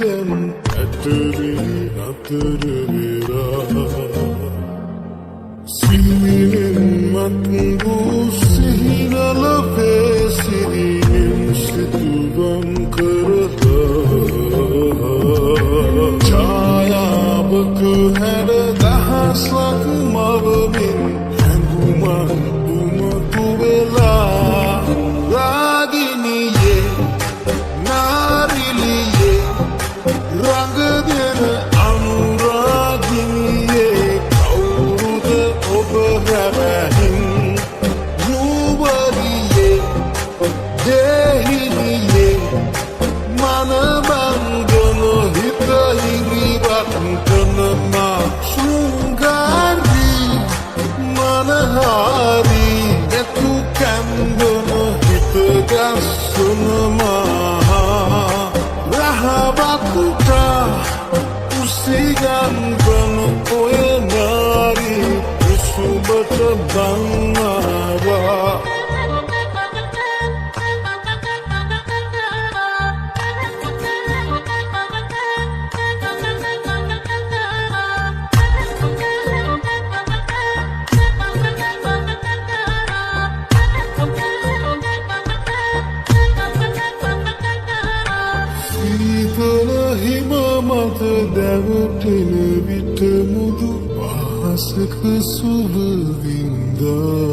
දැන් ඇතරී අතර වෙලා සිහිනෙන් මත් වූ සිහිනල පේසිරියෙන් සිතුවම් කරලා ඡායාවක හැඩ දහසක් මවමින් හැඟුමක් උමතු වෙලා රාගිනියේ නාරිලියේ රඟ දෙන අනුරාගිනියේ කවුරුද ඔබ හැබැහින් නුවරියේ දෙහිනියේ මනබංගන හිත හිරිවත් කන මා ශෘංගාරී මනහාරී එතු කැම්බන හිත ගස්සන මා රහවකුටා උසිගන්වන ඔය නාරී උසුබට බංආවා හිම මත දැවටෙන විට මුදු අහසක සුව වින්දා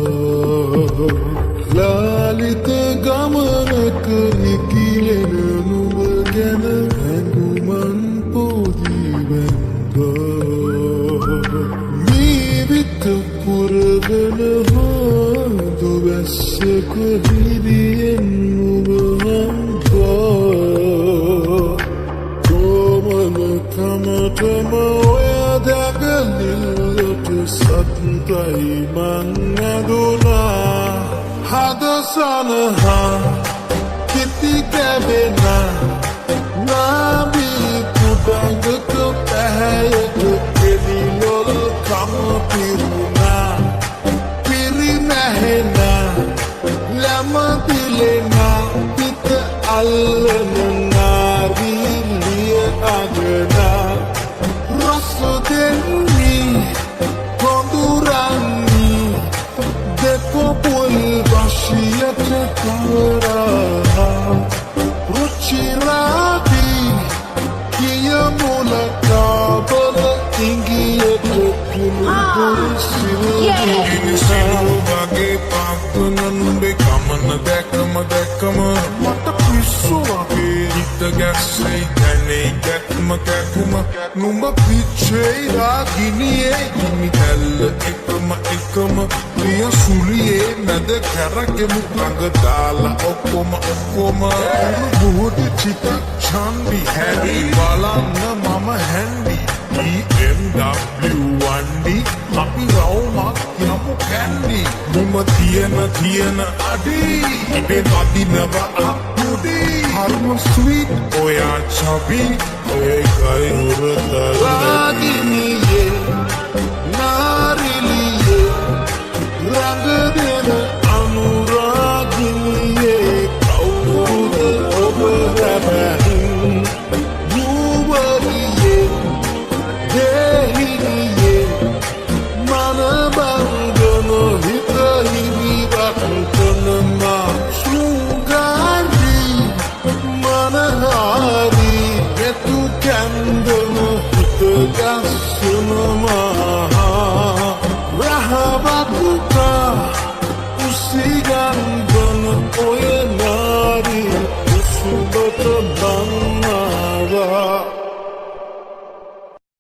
ලාලිත ගමනක නිකිලෙන නුඹ ගැන හැඟුමන් පොදී වැන්දා මීවිත පුරවන හාදු වැස්සක හිරියෙන් නුඹ කමටම ඔය දැගලිල්ලට සත්තයි මන් ඇදුනා හද සනහා කිති කැබෙනා නාබී කුඩඟක පැහැයක එලිලොල් කම පිරුණා පිරිමැහෙනා ලැමතිලෙනා පිත අල්ලන නාරීලිය අගනා රසදෙන්නි කොඳුරන්නි දෙකොපුල් වශියට කරා රුචිරාදී කියමුල කාබල ඉංගියට කුළුපුරු සිරුරු වගේ පාක්තුනන්බේ ගමන දැකම මට පිස්සු වගේ හිත ගැස්සෙයි දැනේ ගැක්ම කැකුම නුඹ පිච්චෙයි රාගිනියේ හිමි දැල්ල එකම ප්‍රිය සුලියේ නැද කැරගෙමු ළඟ දාලා ඔක්කොම බුහුදු චිත චන්දි හැඩි බලන්න මම හැන්ඩි BMW 1D අපි රවුමක් යමු කැන්ඩි මුම තියෙන අඩි ඉබේ වදිනව අපුඩි හර්ම ස්වීට් ඔයා චබි ඔය ගයි උරතල රාගිනියේ නාරිලියේ රඟ